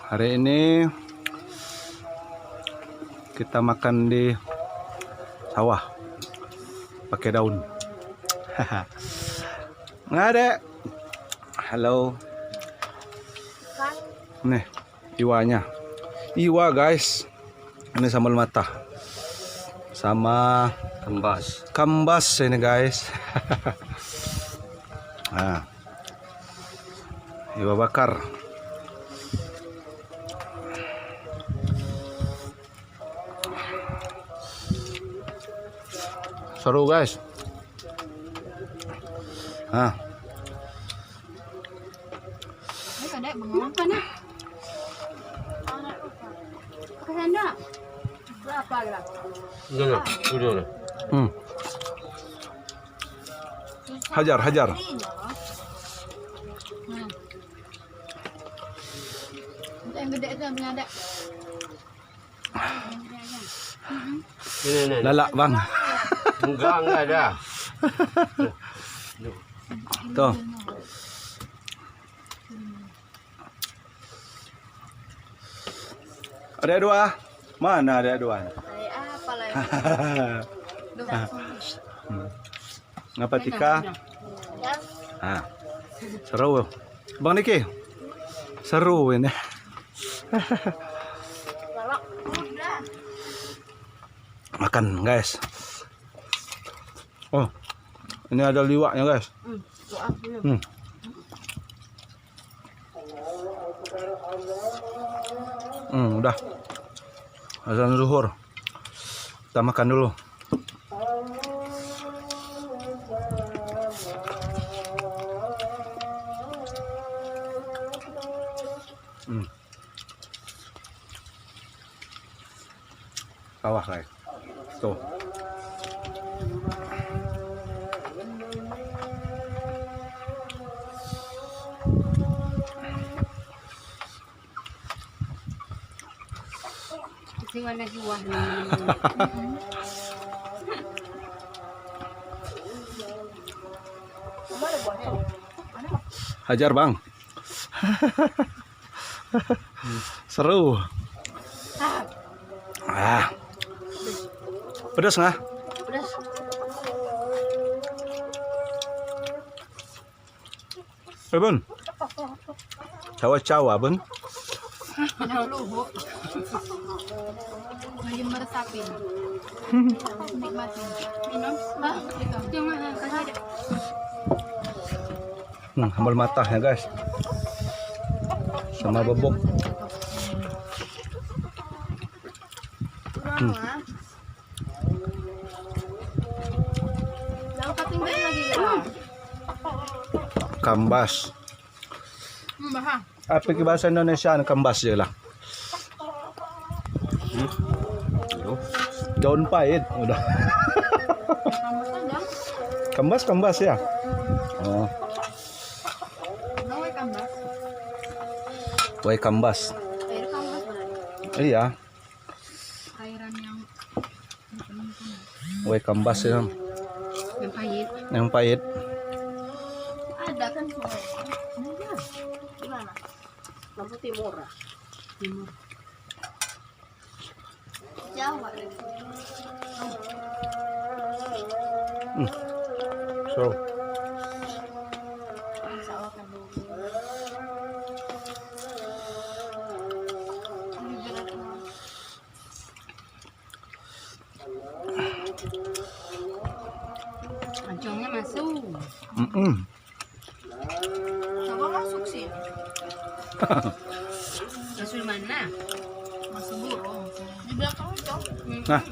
Hari ini kita makan di sawah pakai daun. Nggak ada. Halo. Nih iwanya. Iwa guys. Ini sambal matah sama kambas ini guys. Nah, iwa bakar. Seru guys. Nah. Ada bengong apa nih? Kesana. Berapa gerak? Udah. Hajar. Yang gede itu yang ada. Ini. Lalak bang. Enggak ada. Tuh. Ada dua. Mana ada dua? Apa lagi? Ngapa Tika? Ah. Seru. Bang Niki. Seru ini. Makan guys. Oh. Ini ada liwaknya guys. Udah. Azan zuhur. Kita makan dulu. Sawah guys. Tuh. Si warna buah. Hajar bang. Seru. Ah. Pedas nggak? Pedas. Bun. Cawa-cawa bun. Lagi meresapin. Nikmatin. Minum. Jangan kasih ada. Sambal matahnya guys. Sama bebuk. Kambas. Apa ke bahasa Indonesia kambas je lah. Daun pahit udah. Kambas ya. Oh. Wai kambas. Air kambas berarti. Iya. Airan yang Wai kambas ya. pahit. Yang pahit. Ada kan semua. Di mana? Lampu timur. Timur. Jawa. So. Disawah kan dulu. Ancongnya masuk. Coba masuk sih. Masuk mana? Masuk burung. Di belakang ancong. Nah.